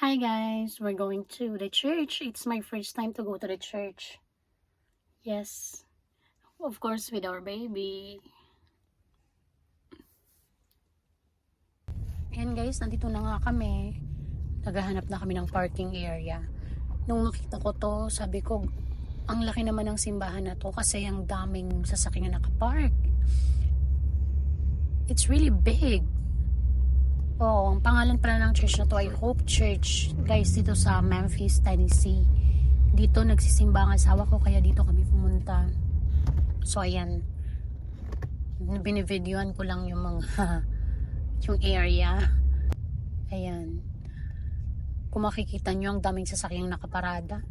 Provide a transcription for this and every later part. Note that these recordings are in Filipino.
Hi guys, we're going to the church. It's my first time to go to the church. Yes, of course with our baby. And guys, nandito na nga kami. Naghahanap na kami ng parking area. Nung nakita ko to, sabi ko, ang laki naman ng simbahan na to kasi ang daming sasakyan na nakapark. It's really big. Oh, ang pangalan pala ng church na to ay Hope Church. Guys, dito sa Memphis, Tennessee. Dito nagsisimba ang asawa ko kaya dito kami pumunta. So ayan. Binivideoan ko lang yung mga yung area. Ayan. Kung makikita nyo, ang daming sasakyang nakaparada.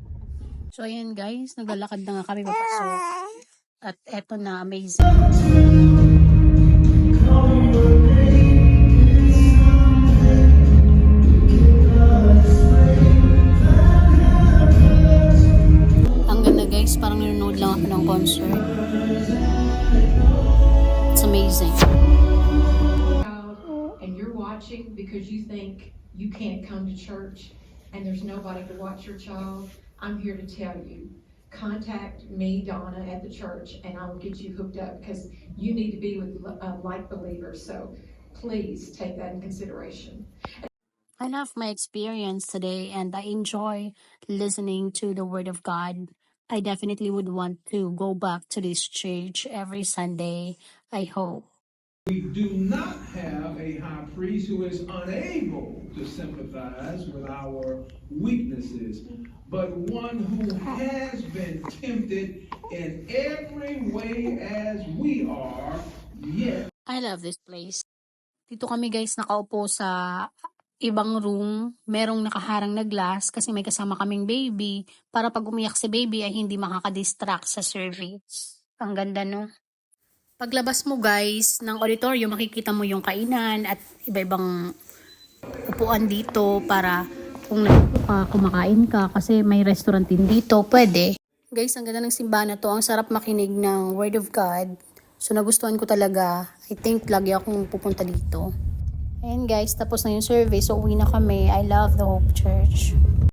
So ayan guys, naglalakad na nga kami papasok. At eto na, amazing. Parang nanonood lang ako ng concert. It's amazing. And you're watching because you think you can't come to church and there's nobody to watch your child, I'm here to tell you, contact me, Donna, at the church, and I will get you hooked up because you need to be with like believers. So please take that in consideration. I love my experience today and I enjoy listening to the Word of God. I definitely would want to go back to this church every Sunday, I hope. We do not have a high priest who is unable to sympathize with our weaknesses, but one who has been tempted in every way as we are, yet. I love this place. Dito kami guys nakaupo sa ibang room, merong nakaharang na glass kasi may kasama kaming baby para pag umiyak si baby ay hindi makakadistract sa service. Ang ganda no? Paglabas mo guys ng auditorium, makikita mo yung kainan at iba-ibang upuan dito para kung kumakain ka kasi may restaurant din dito, pwede. Guys, ang ganda ng simbahan na to. Ang sarap makinig ng Word of God. So nagustuhan ko talaga. I think lagi akong pupunta dito. And guys, tapos na yung survey. So uwi na kami. I love the Hope Church.